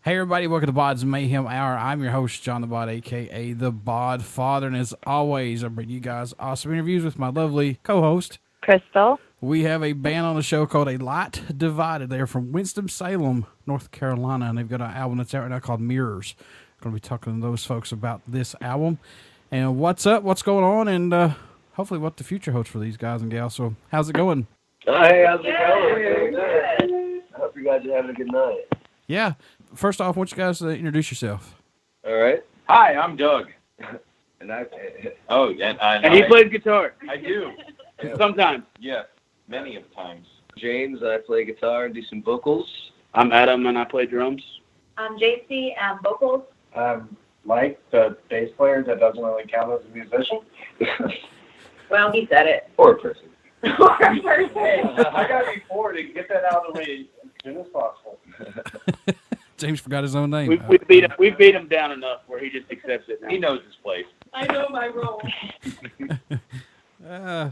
Hey everybody, welcome to BODS Mayhem Hour. I'm your host, John the Bod, aka the Bod Father, and as always, I bring you guys awesome interviews with my lovely co-host, Krystal. We have a band on the show called A Lot Divided. They're from Winston Salem, North Carolina, and they've got an album that's out right now called Mirrors. I'm going to be talking to those folks about this album and what's up, what's going on, and hopefully what the future holds for these guys and gals. So, how's it going? Hey, how's it going? I hope you guys are having a good night. Yeah. First off, why don't you guys introduce yourself? All right. Hi, I'm Doug. And I. And he plays guitar. I do. Sometimes. Yes, many of times. James, I play guitar and do some vocals. I'm Adam, and I play drums. I'm JC, I'm vocals. I'm Mike, the bass player that doesn't really count as a musician. Well, he said it. Or a person. Or a person. I got you forward to get that out of the way as soon as possible. James forgot his own name. We beat him down enough where he just accepts it now. He knows his place. I know my role.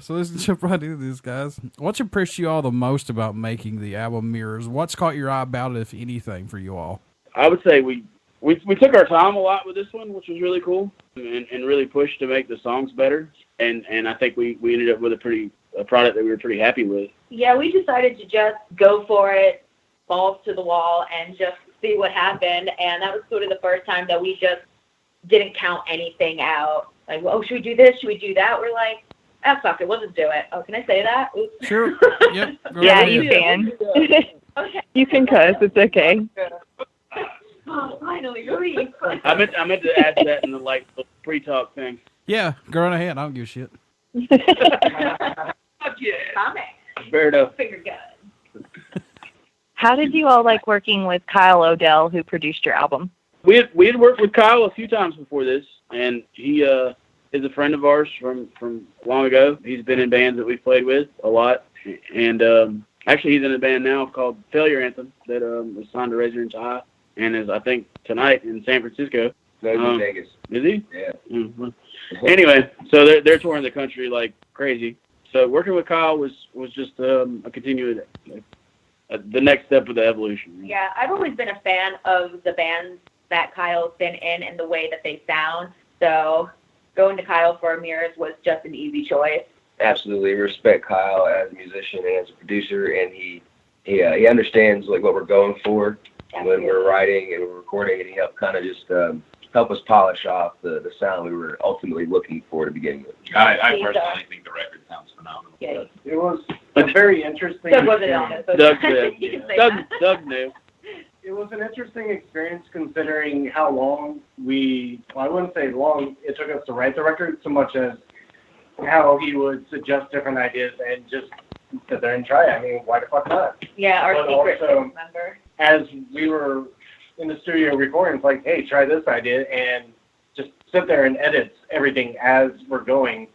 So let's jump right into this, guys. What's impressed you all the most about making the album Mirrors? What's caught your eye about it, if anything, for you all? I would say we took our time a lot with this one, which was really cool, and really pushed to make the songs better. And I think we ended up with a product that we were pretty happy with. Yeah, we decided to just go for it, balls to the wall, and just see what happened. And that was sort of the first time that we just didn't count anything out. Like, oh, should we do this? Should we do that? We're like, fuck it, we'll just do it. Oh, can I say that? Oops. Sure. Yep. Yeah, you can. Okay. You can cuss. It's okay. Oh, finally, really. I meant to ask that in the pre-talk thing. Yeah, go right ahead. I don't give a shit. Fuck yeah. Comment. Fair enough. Finger gun. How did you all like working with Kyle Odell, who produced your album? We had worked with Kyle a few times before this, and he is a friend of ours from long ago. He's been in bands that we've played with a lot, and actually he's in a band now called Failure Anthem that was signed to Residence High, and is I think tonight in San Francisco. No, he's in Vegas. Is he? Yeah. Mm-hmm. Anyway, so they're touring the country like crazy. So working with Kyle was just a continued the next step of the evolution. Yeah, I've always been a fan of the bands that Kyle's been in and the way that they sound. So going to Kyle for Mirrors was just an easy choice. Absolutely. Respect Kyle as a musician and as a producer, and he understands like what we're going for when we're writing and we're recording, and he helped kind of just help us polish off the sound we were ultimately looking for to begin with. I personally think the record sounds phenomenal. Yeah. It was a very interesting Doug wasn't on it. So Doug you can say that. Doug knew. It was an interesting experience considering how long I wouldn't say long it took us to write the record so much as how he would suggest different ideas and just sit there and try it. I mean, why the fuck not? Yeah, our But secret also, member. As we were in the studio recording, it's like, hey, try this idea, and just sit there and edit everything as we're going.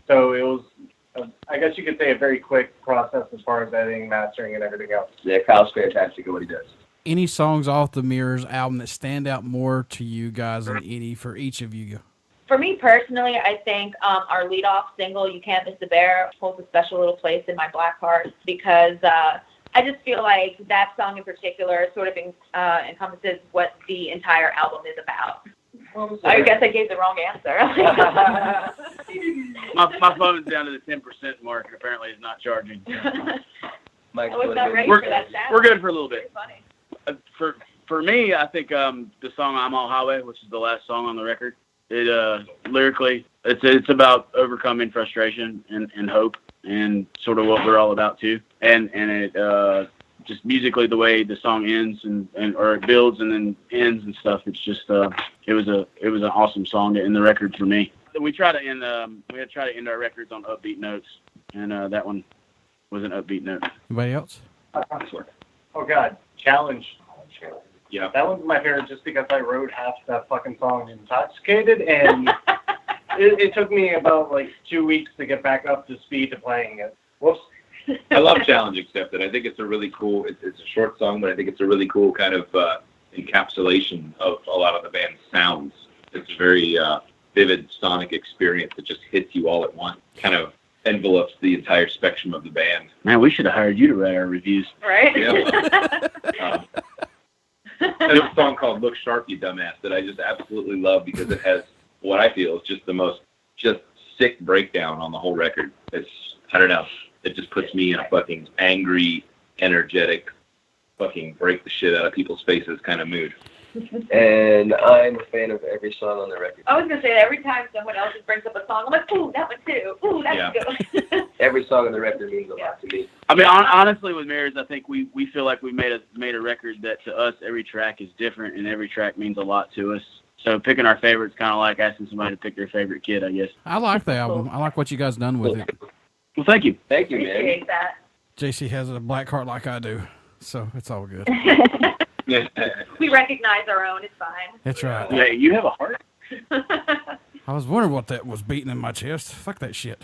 So it was, I guess you could say, a very quick process as far as editing, mastering, and everything else. Yeah, Kyle's fantastic at what he does. Any songs off the Mirrors album that stand out more to you guys than any for each of you? For me personally, I think our lead-off single, You Can't Miss the Bear, holds a special little place in my black heart because I just feel like that song in particular sort of encompasses what the entire album is about. I guess I gave the wrong answer. My phone's down to the 10% mark, and apparently it's not charging. Mike's I was not ready We're for that sound. good for a little bit. Funny. For me, I think the song "I'm All Highway," which is the last song on the record, it lyrically it's about overcoming frustration and hope, and sort of what we're all about too. And it just musically the way the song ends or it builds and then ends and stuff. It's just it was an awesome song to end the record for me. We try to end our records on upbeat notes, and that one was an upbeat note. Anybody else? Oh, God. Challenge. Yeah. That one's my favorite just because I wrote half that fucking song intoxicated, and it took me about 2 weeks to get back up to speed to playing it. Whoops. I love Challenge Accepted. I think it's a really cool, it's a short song, but I think it's a really cool kind of encapsulation of a lot of the band's sounds. It's a very vivid sonic experience that just hits you all at once, kind of envelopes the entire spectrum of the band. Man, we should have hired you to write our reviews. Right? Yeah. There's a song called "Look Sharp, You Dumbass" that I just absolutely love because it has what I feel is just the most sick breakdown on the whole record. I don't know. It just puts me in a fucking angry, energetic, fucking break the shit out of people's faces kind of mood. And I'm a fan of every song on the record. I was gonna say that every time someone else just brings up a song, I'm like, ooh, that one too. Ooh, that's good. Every song on the record means a lot to me. I mean, honestly, with Mirrors, I think we feel like we made a record that to us every track is different and every track means a lot to us. So picking our favorites kind of like asking somebody to pick their favorite kid, I guess. I like the album. I like what you guys done with it. Well, thank you. Thank you, man. Appreciate that. JC has a black heart like I do, so it's all good. We recognize our own. It's fine. That's right. Yeah, you have a heart. I was wondering what that was beating in my chest. Fuck that shit.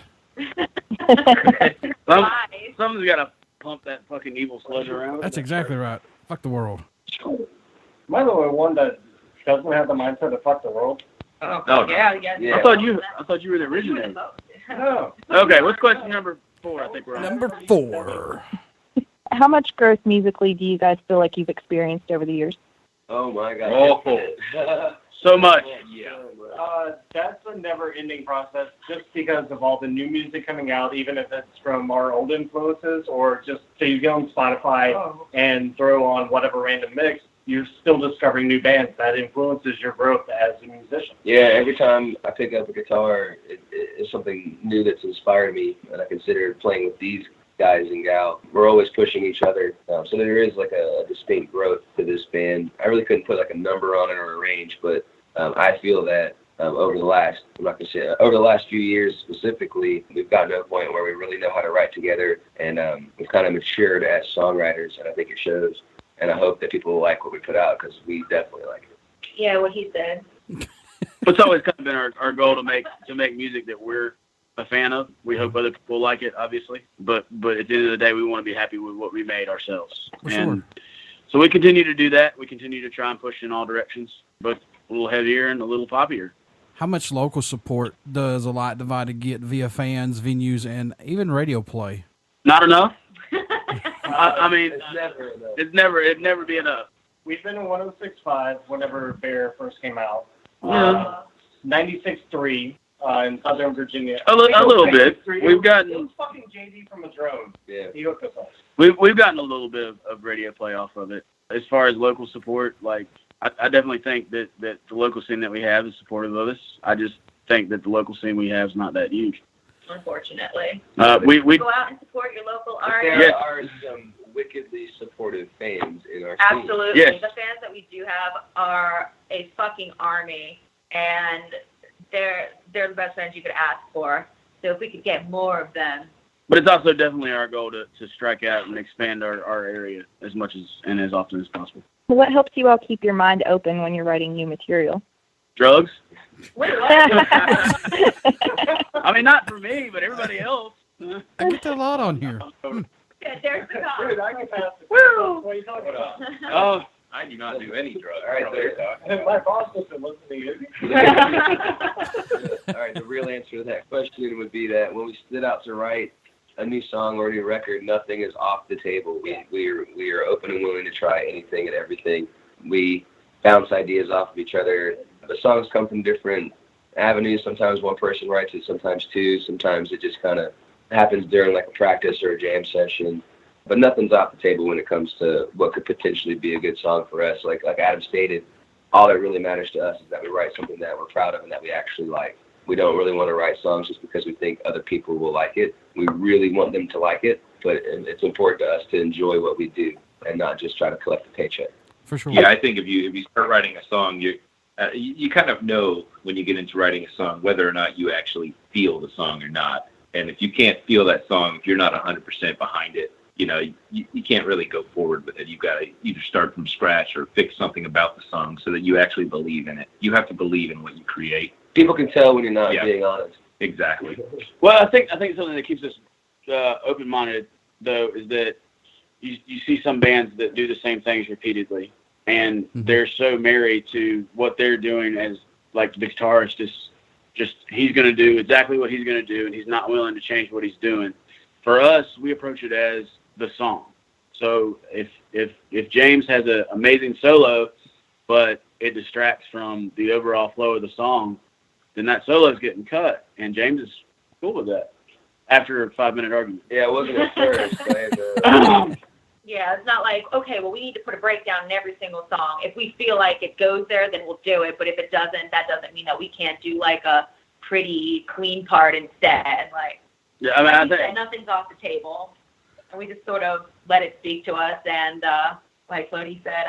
Someone's got to pump that fucking evil sludge around. That's exactly right. Fuck the world. Am I the only one that doesn't have the mindset to fuck the world? Oh, yeah. I thought you were the originator. No. Okay, what's question number 4? I think we're on. Number 4. How much growth musically do you guys feel like you've experienced over the years? Oh my God. Oh. So much. Yeah. That's a never-ending process just because of all the new music coming out, even if it's from our old influences or just so you go on Spotify and throw on whatever random mix, you're still discovering new bands. That influences your growth as a musician. Yeah, every time I pick up a guitar, it's something new that's inspired me, and I consider playing with these guys and gals. We're always pushing each other, so there is like a distinct growth to this band. I really couldn't put like a number on it or a range, but I feel that over the last few years specifically, we've gotten to a point where we really know how to write together, and we've kind of matured as songwriters, and I think it shows. And I hope that people will like what we put out because we definitely like it. Yeah, what he said. It's always kind of been our goal to make music that we're a fan of. We hope other people like it, obviously, but at the end of the day, we want to be happy with what we made ourselves. For sure. So we continue to do that. We continue to try and push in all directions, both a little heavier and a little poppier. How much local support does A Lot Divided get via fans, venues, and even radio play? Not enough. I mean, It's never enough. it'd never be enough. We've been in 106.5 whenever Bear first came out. Yeah. 96.3 in Southern Virginia. A little bit. We've It gotten was fucking JD from a drone. Yeah. He hooked us up. we've gotten a little bit of radio play off of it. As far as local support, like I definitely think that the local scene that we have is supportive of us. I just think that the local scene we have is not that huge. Unfortunately. We Go out and support your local But artists. there are some wickedly supportive fans in our scene. Absolutely. Yes. The fans that we do have are a fucking army, and they're the best fans you could ask for. So if we could get more of them. But it's also definitely our goal to strike out and expand our area as much as and as often as possible. What helps you all keep your mind open when you're writing new material? Drugs? Wait, what? I mean, not for me, but everybody else. I get that a lot on here. Yeah, there's the call. Dude, I can pass the Woo! What are you talking about? Oh, I do not do any drugs. All right, there. My boss doesn't listen to you. All right, the real answer to that question would be that when we set out to write a new song or a new record, nothing is off the table. We are open and willing to try anything and everything. We bounce ideas off of each other. The songs come from different avenues. Sometimes one person writes it, sometimes two. Sometimes it just kind of happens during like a practice or a jam session. But nothing's off the table when it comes to what could potentially be a good song for us. Like Adam stated, all that really matters to us is that we write something that we're proud of and that we actually like. We don't really want to write songs just because we think other people will like it. We really want them to like it, but it's important to us to enjoy what we do and not just try to collect a paycheck. For sure. Yeah, I think if you start writing a song, you kind of know when you get into writing a song whether or not you actually feel the song or not. And if you can't feel that song, if you're not 100% behind it, you can't really go forward with it. You've got to either start from scratch or fix something about the song so that you actually believe in it. You have to believe in what you create. People can tell when you're not being honest. Exactly. well, I think something that keeps us open-minded, though, is that you see some bands that do the same things repeatedly, and they're so married to what they're doing as, like, the guitarist is just he's going to do exactly what he's going to do, and he's not willing to change what he's doing. For us, we approach it as the song. So if James has an amazing solo, but it distracts from the overall flow of the song, then that solo's getting cut, and James is cool with that after a 5-minute argument. Yeah, it wasn't at first. But I had to, Yeah, it's not like, okay, well, we need to put a breakdown in every single song. If we feel like it goes there, then we'll do it. But if it doesn't, that doesn't mean that we can't do like a pretty clean part instead. Like, Yeah, I mean, I think nothing's off the table. And we just sort of let it speak to us. And like Lodi said,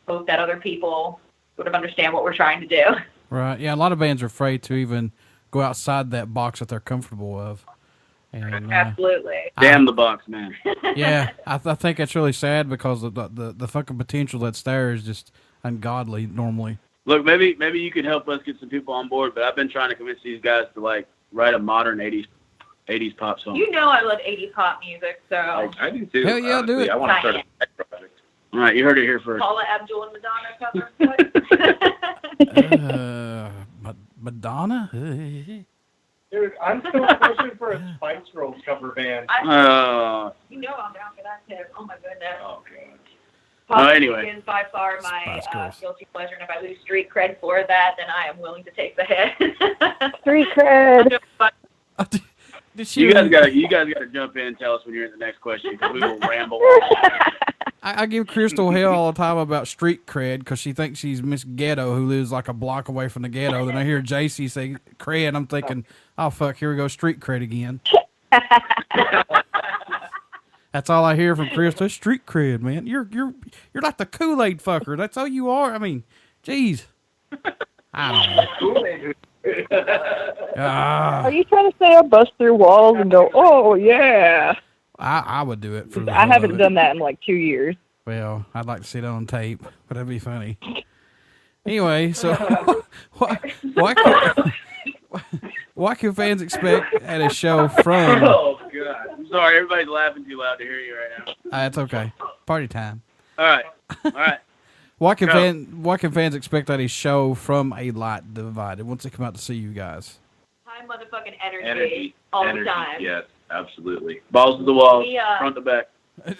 hope that other people sort of understand what we're trying to do. Right. Yeah, a lot of bands are afraid to even go outside that box that they're comfortable of. And, Absolutely. damn the box, man. yeah, I think it's really sad because the fucking potential that's there is just ungodly normally. Look, maybe you could help us get some people on board, but I've been trying to convince these guys to like write a modern 80s pop song. You know I love 80s pop music, so. I do too. Hell yeah, do honestly. it. I want to start a side project. All right, you heard it here first. Paula Abdul and Madonna cover. Madonna? Dude, I'm still pushing for a Spice Girls cover band. You know I'm down for that too. Oh my goodness. Oh, God. Pop Anyway. is by far my Spice Girls. guilty pleasure, and if I lose street cred for that, then I am willing to take the hit. Street cred. Did she You guys got to jump in and tell us when you're in the next question, because we will ramble. I give Krystal hell all the time about street cred because she thinks she's Miss Ghetto who lives like a block away from the ghetto. Then I hear JC say cred, I'm thinking, oh fuck, here we go, street cred again. That's all I hear from Krystal. Street cred, man. You're like the Kool-Aid fucker. That's all you are. I mean, jeez. I don't know. Are you trying to say I bust through walls and go, oh, yeah? I would do it. For the I hell of haven't it. done that in like 2 years. Well, I'd like to see that on tape, but that'd be funny. Anyway, so what can fans expect at a show from? Oh, God. I'm sorry, everybody's laughing too loud to hear you right now. That's okay. Party time. All right. What can fans expect at a show from A Lot Divided once they come out to see you guys? High motherfucking energy all the time. Yes, absolutely. Balls to the wall, We, front to back.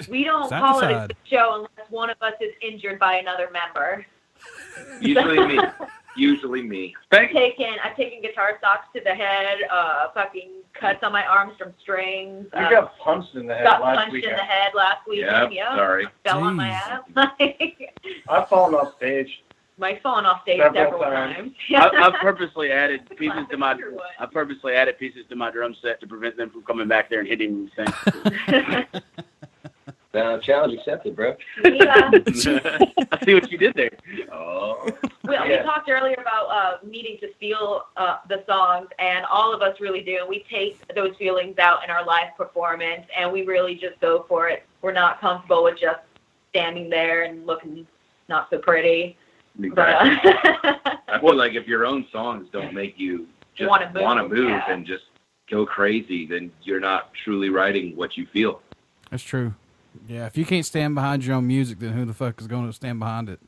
We don't Side to call it side. a show unless one of us is injured by another member. Usually me. I've taken guitar stocks to the head, fucking cuts on my arms from strings. You got punched in the head got last punched weekend. in the head last weekend. Yeah, sorry. Fell on my Jeez. ass. I've fallen off stage. Mike's fallen off stage Several several times. times. I've purposely added pieces to my drum set to prevent them from coming back there and hitting things. Challenge accepted, bro. I see what you did there. Oh. We talked earlier about needing to feel the songs, and all of us really do. We take those feelings out in our live performance, and we really just go for it. We're not comfortable with just standing there and looking not so pretty. Exactly. I feel like if your own songs don't make you just Wanna want move, to move yeah. and just go crazy, then you're not truly writing what you feel. That's true. Yeah, if you can't stand behind your own music, then who the fuck is going to stand behind it?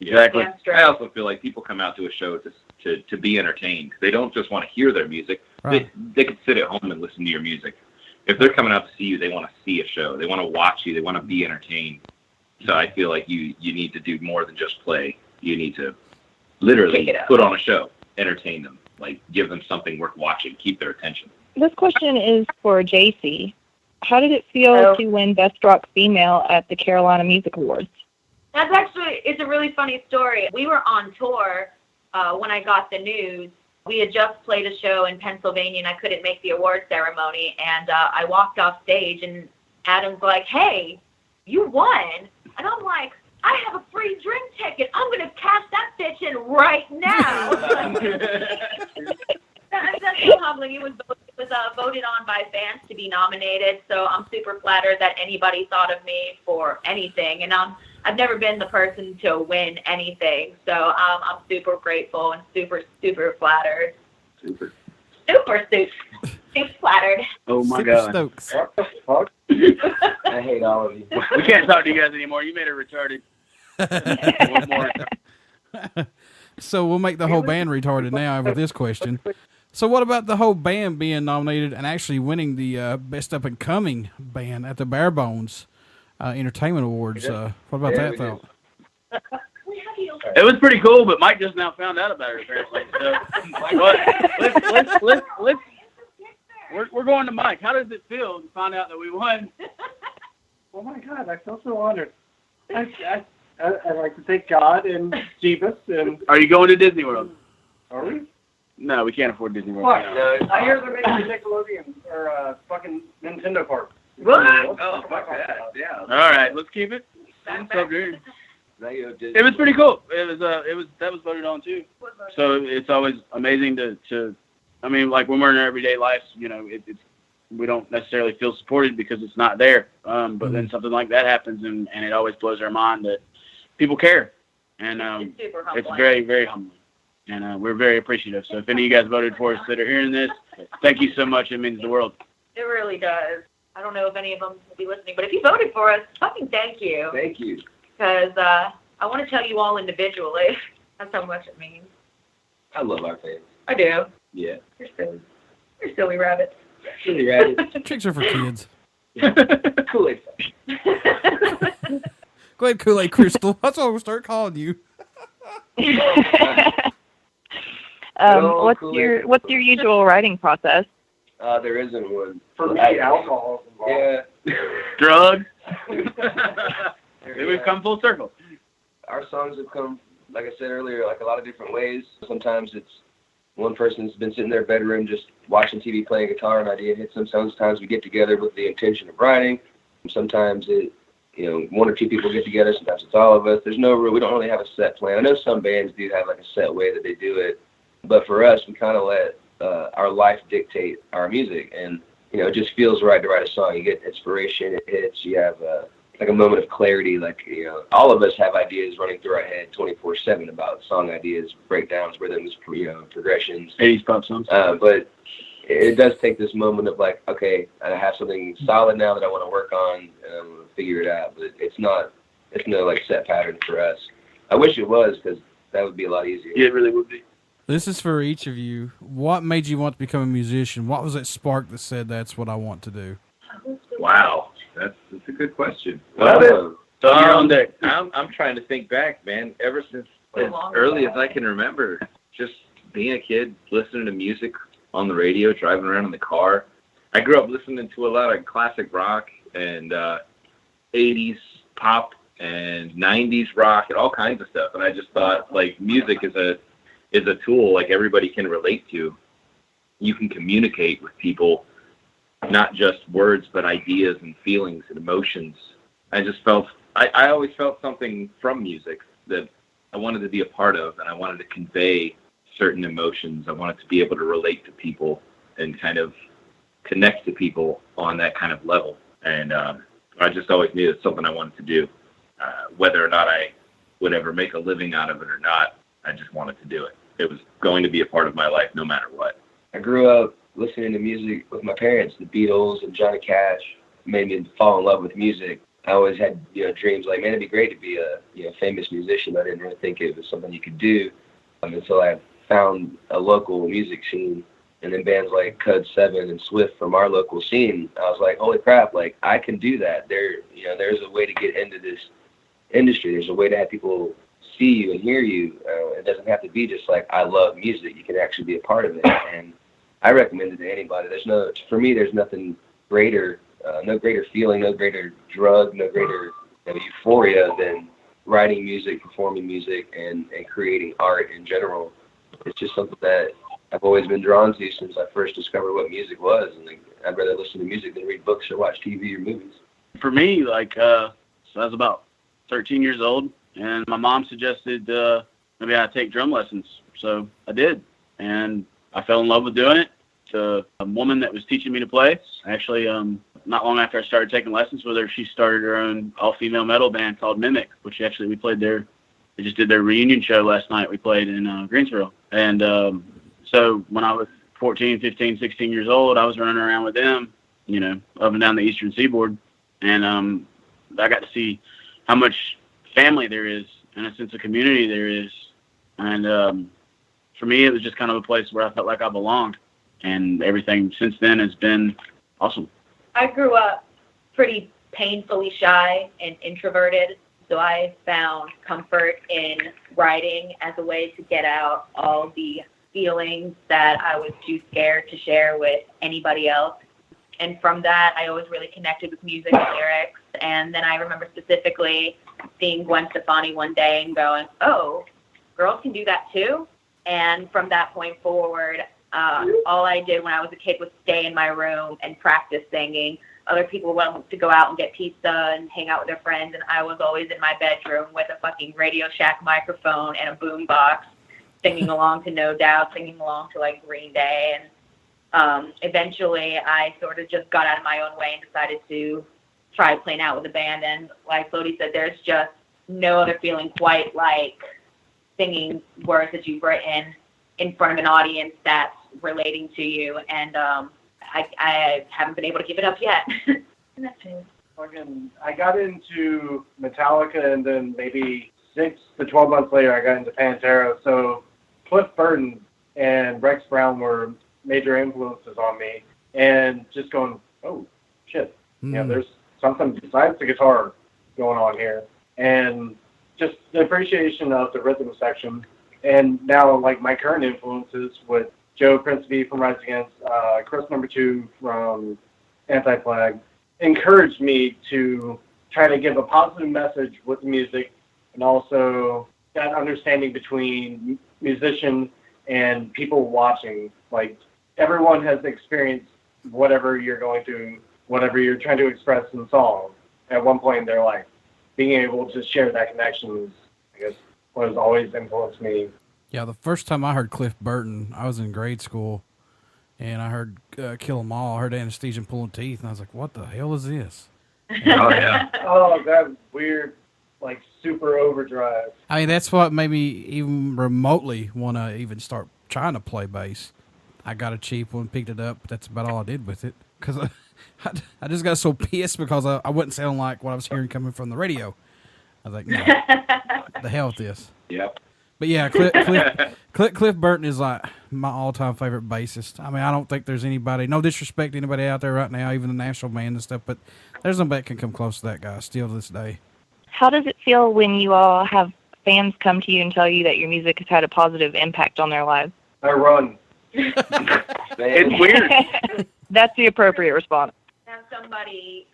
Exactly. Damn straight. I also feel like people come out to a show to be entertained. They don't just want to hear their music. Right. They could sit at home and listen to your music. If they're coming out to see you, they want to see a show. They want to watch you. They want to be entertained. So I feel like you need to do more than just play. You need to literally Kick it up. put on a show, entertain them, like give them something worth watching, keep their attention. This question is for JC. How did it feel to win Best Rock Female at the Carolina Music Awards? It's a really funny story. We were on tour when I got the news. We had just played a show in Pennsylvania, and I couldn't make the award ceremony. And I walked off stage, and Adam's like, "Hey, you won." And I'm like, "I have a free drink ticket. I'm going to cash that bitch in right now." That's so humbling. It was voted on by fans to be nominated, so I'm super flattered that anybody thought of me for anything. And I've never been the person to win anything, so I'm super grateful and super flattered. Super. Super flattered. Oh my Super God. Stokes. What the fuck? I hate all of you. We can't talk to you guys anymore. You made it retarded. One more. So we'll make the whole band retarded now with this question. So what about the whole band being nominated and actually winning the Best Up and Coming band at the Bare Bones? entertainment awards. What about Yeah, that we though? It was pretty cool, but Mike just now found out about it apparently. So, let's we're going to Mike. How does it feel to find out that we won? Oh my God, I feel so honored. I'd like to thank God and Jeebus and. Are you going to Disney World? Are we? No, we can't afford Disney World. Fuck. No. I hear they're making Nickelodeon or fucking Nintendo Park. What? Oh, fuck that. Yeah. All right, let's keep it. It was pretty cool. That was voted on too. So it's always amazing to I mean, like when we're in our everyday lives, you know, it's we don't necessarily feel supported because it's not there. But then something like that happens, and it always blows our mind that people care, and it's very, very humbling, and we're very appreciative. So if any of you guys voted for us that are hearing this, thank you so much. It means the world. It really does. I don't know if any of them will be listening, but if you voted for us, fucking thank you. Thank you. Because I want to tell you all individually. That's how much it means. I love our fans. I do. Yeah. You're silly. You're silly rabbits. Silly rabbit. Chicks are for kids. Kool-Aid. Go ahead, Kool-Aid Krystal. That's what we'll start calling you. What's your usual writing process? There isn't one. For me, alcohol is involved. Yeah. Drugs. We've come full circle. Our songs have come, like I said earlier, like a lot of different ways. Sometimes it's one person's been sitting in their bedroom just watching TV, playing guitar, and an idea hits them. Sometimes we get together with the intention of writing. Sometimes one or two people get together. Sometimes it's all of us. We don't really have a set plan. I know some bands do have like a set way that they do it, but for us, we kind of let our life dictate our music, and it just feels right to write a song. You get inspiration, it hits. You have like a moment of clarity. Like all of us have ideas running through our head 24/7 about song ideas, breakdowns, rhythms, progressions. 80s pop songs. But it does take this moment of like, okay, I have something solid now that I want to work on, and I'm going to figure it out. But it's no like set pattern for us. I wish it was, because that would be a lot easier. Yeah, it really would be. This is for each of you. What made you want to become a musician? What was that spark that said that's what I want to do? Wow, that's a good question. So you're on deck. I'm trying to think back, man. Ever since as early as I can remember, just being a kid, listening to music on the radio, driving around in the car. I grew up listening to a lot of classic rock and 80s pop and 90s rock and all kinds of stuff. And I just thought, like, music is a tool like everybody can relate to. You can communicate with people, not just words, but ideas and feelings and emotions. I just felt, I always felt something from music that I wanted to be a part of, and I wanted to convey certain emotions. I wanted to be able to relate to people and kind of connect to people on that kind of level. And I just always knew it's something I wanted to do. Whether or not I would ever make a living out of it or not, I just wanted to do it. It was going to be a part of my life no matter what. I grew up listening to music with my parents. The Beatles and Johnny Cash made me fall in love with music. I always had dreams like, man, it'd be great to be a famous musician. I didn't really think it was something you could do until I found a local music scene, and then bands like Cud 7 and Swift from our local scene. I was like, holy crap, like I can do that. There's a way to get into this industry. There's a way to have people see you and hear you. It doesn't have to be just like, I love music. You can actually be a part of it. And I recommend it to anybody. For me, there's nothing greater, no greater feeling, no greater drug, no greater euphoria than writing music, performing music, and creating art in general. It's just something that I've always been drawn to since I first discovered what music was. And I'd rather listen to music than read books or watch TV or movies. For me, so I was about 13 years old, and my mom suggested maybe I take drum lessons. So I did, and I fell in love with doing it. A woman that was teaching me to play, actually, not long after I started taking lessons with her, she started her own all-female metal band called Mimic, which actually we played there. They just did their reunion show last night. We played in Greensboro. And so when I was 14, 15, 16 years old, I was running around with them, up and down the eastern seaboard. And I got to see how much family there is and a sense of community there is. And for me, it was just kind of a place where I felt like I belonged. And everything since then has been awesome. I grew up pretty painfully shy and introverted, so I found comfort in writing as a way to get out all the feelings that I was too scared to share with anybody else. And from that, I always really connected with music and lyrics. And then I remember specifically seeing Gwen Stefani one day and going, oh, girls can do that too? And from that point forward, all I did when I was a kid was stay in my room and practice singing. Other people went to go out and get pizza and hang out with their friends, and I was always in my bedroom with a fucking Radio Shack microphone and a boom box, singing along to No Doubt, singing along to like Green Day. And eventually I sort of just got out of my own way and decided to try playing out with a band. And like Lodi said, there's just no other feeling quite like singing words that you've written in front of an audience that's relating to you. And I haven't been able to give it up yet. And that's it. I got into Metallica, and then maybe 6 to 12 months later, I got into Pantera. So Cliff Burton and Rex Brown were major influences on me, and just going, oh, shit. Yeah, there's something besides the guitar going on here. And just the appreciation of the rhythm section. And now, like, my current influences with Joe Principe from Rise Against, Chris Number 2 from Anti-Flag, encouraged me to try to give a positive message with the music, and also that understanding between musician and people watching. Like, everyone has experienced whatever you're going through, whatever you're trying to express in song at one point in their life. Being able to share that connection is, I guess, what has always influenced me. Yeah, the first time I heard Cliff Burton, I was in grade school, and I heard Kill 'Em All. I heard Anesthesia pulling teeth, and I was like, what the hell is this? Oh, yeah. Oh, that weird, like, super overdrive. I mean, that's what made me even remotely want to even start trying to play bass. I got a cheap one, picked it up, but that's about all I did with it. Because I just got so pissed because I wouldn't sound like what I was hearing coming from the radio. I was like, no, the hell with this. Yep. But yeah, Cliff Burton is like my all-time favorite bassist. I mean, I don't think there's anybody, no disrespect to anybody out there right now, even the national band and stuff, but there's nobody that can come close to that guy still to this day. How does it feel when you all have fans come to you and tell you that your music has had a positive impact on their lives? I run. It's weird. That's the appropriate response. Have somebody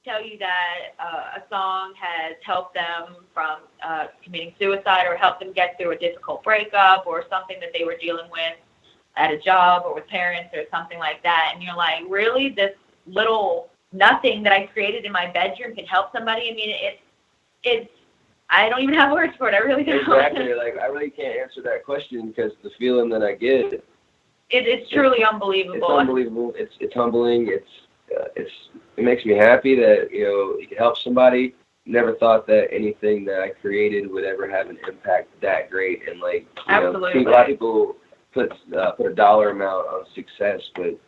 tell you that a song has helped them from committing suicide, or helped them get through a difficult breakup, or something that they were dealing with at a job or with parents or something like that. And you're like, really? This little nothing that I created in my bedroom can help somebody? I mean, it's I don't even have words for it. I really don't. Exactly. Like, I really can't answer that question, because the feeling that I get, it's truly unbelievable. It's unbelievable. It's humbling. It makes me happy that, you can help somebody. Never thought that anything that I created would ever have an impact that great. And like, Absolutely. I think a lot of people put a dollar amount on success, but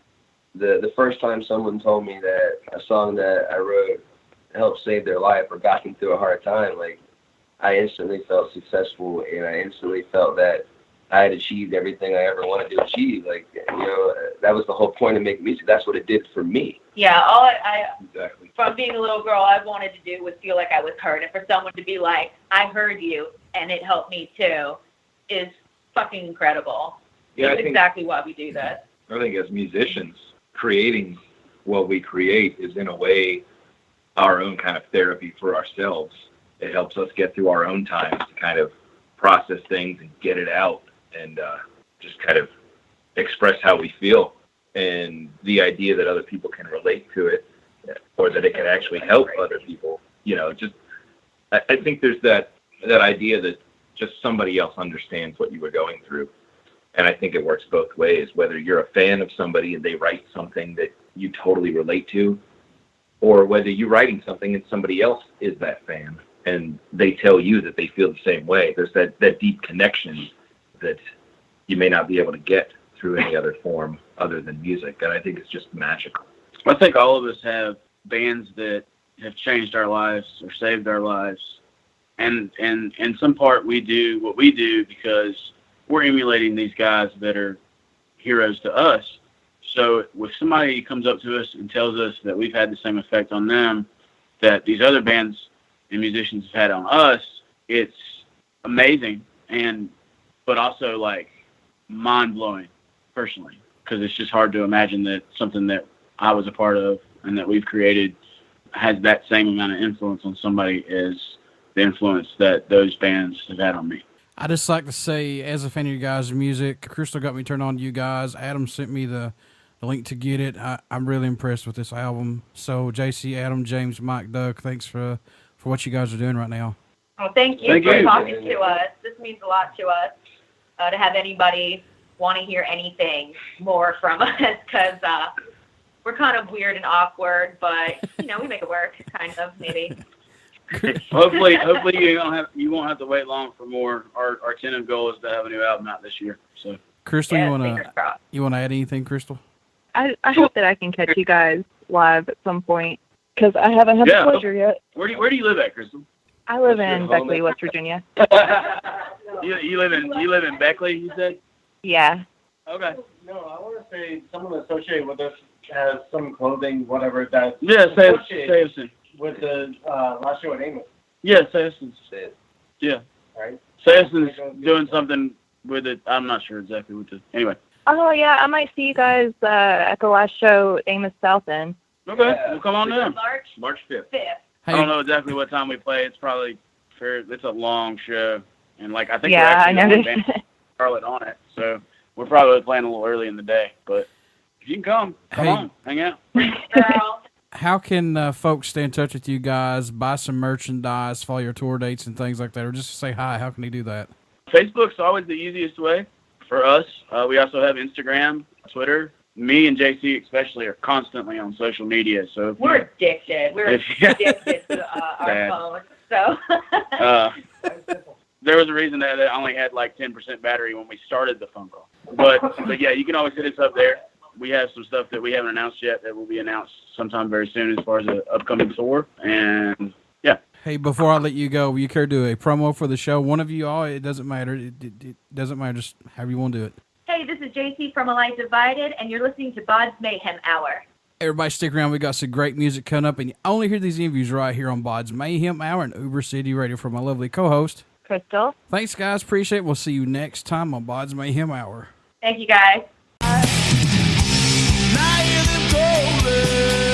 the first time someone told me that a song that I wrote helped save their life or got them through a hard time, like, I instantly felt successful, and I instantly felt that I had achieved everything I ever wanted to achieve. Like, that was the whole point of making music. That's what it did for me. Yeah, all I Exactly. from being a little girl, I wanted to do was feel like I was heard. And for someone to be like, I heard you, and it helped me too, is fucking incredible. Yeah, That's exactly why we do that. I think as musicians, creating what we create is, in a way, our own kind of therapy for ourselves. It helps us get through our own times to kind of process things and get it out, and just kind of express how we feel. And the idea that other people can relate to it, or that it can actually help other people, I think there's that idea that just somebody else understands what you were going through. And I think it works both ways, whether you're a fan of somebody and they write something that you totally relate to, or whether you're writing something and somebody else is that fan and they tell you that they feel the same way. There's that deep connection that you may not be able to get through any other form other than music. And I think it's just magical. I think all of us have bands that have changed our lives or saved our lives. And in some part we do what we do because we're emulating these guys that are heroes to us. So if somebody comes up to us and tells us that we've had the same effect on them, that these other bands and musicians have had on us, it's amazing, but also like mind-blowing personally, because it's just hard to imagine that something that I was a part of and that we've created has that same amount of influence on somebody as the influence that those bands have had on me. I just like to say, as a fan of you guys' music, Krystal got me turned on to you guys. Adam sent me the link to get it. I'm really impressed with this album. So, JC, Adam, James, Mike, Doug, thanks for what you guys are doing right now. Well, thank you for talking to us. This means a lot to us to have anybody want to hear anything more from us, because we're kind of weird and awkward, but we make it work, kind of, maybe. Hopefully you won't have to wait long for more. Our tentative goal is to have a new album out this year. So, Krystal, yeah, you wanna add anything, Krystal? I hope that I can catch you guys live at some point, because I haven't had the pleasure yet. Where do you live at, Krystal? I live in Beckley, West Virginia. You live in Beckley, you said? Yeah. Okay. No, I want to say someone associated with us has some clothing, whatever that. Yeah, Sayson. With the last show at Amos. Yeah, Sayson. Yeah. Right. Sayson's doing something with it. I'm not sure exactly what anyway. Oh, yeah, I might see you guys at the last show, Amos South End. Okay, we'll come on down. March 5th. I don't know exactly what time we play. It's probably it's a long show, and I think yeah, we're actually the only band Charlotte on it, so we're probably playing a little early in the day. But if you can come on, hang out. Girl. How can folks stay in touch with you guys, buy some merchandise, follow your tour dates and things like that, or just say hi? How can they do that? Facebook's always the easiest way for us. We also have Instagram, Twitter. Me and JC especially are constantly on social media. So we're addicted. We're addicted to our phones. So there was a reason that I only had 10% battery when we started the phone call. But yeah, you can always hit us up there. We have some stuff that we haven't announced yet that will be announced sometime very soon as far as the upcoming tour. And yeah. Hey, before I let you go, will you care to do a promo for the show? One of you all, it doesn't matter. It doesn't matter, just however you want to do it. Hey, this is JC from Alive Divided, and you're listening to BODS Mayhem Hour. Everybody stick around. We got some great music coming up, and you only hear these interviews right here on BODS Mayhem Hour and Uber City Radio from my lovely co-host, Krystal. Thanks, guys. Appreciate it. We'll see you next time on BODS Mayhem Hour. Thank you, guys. Now you're the golden.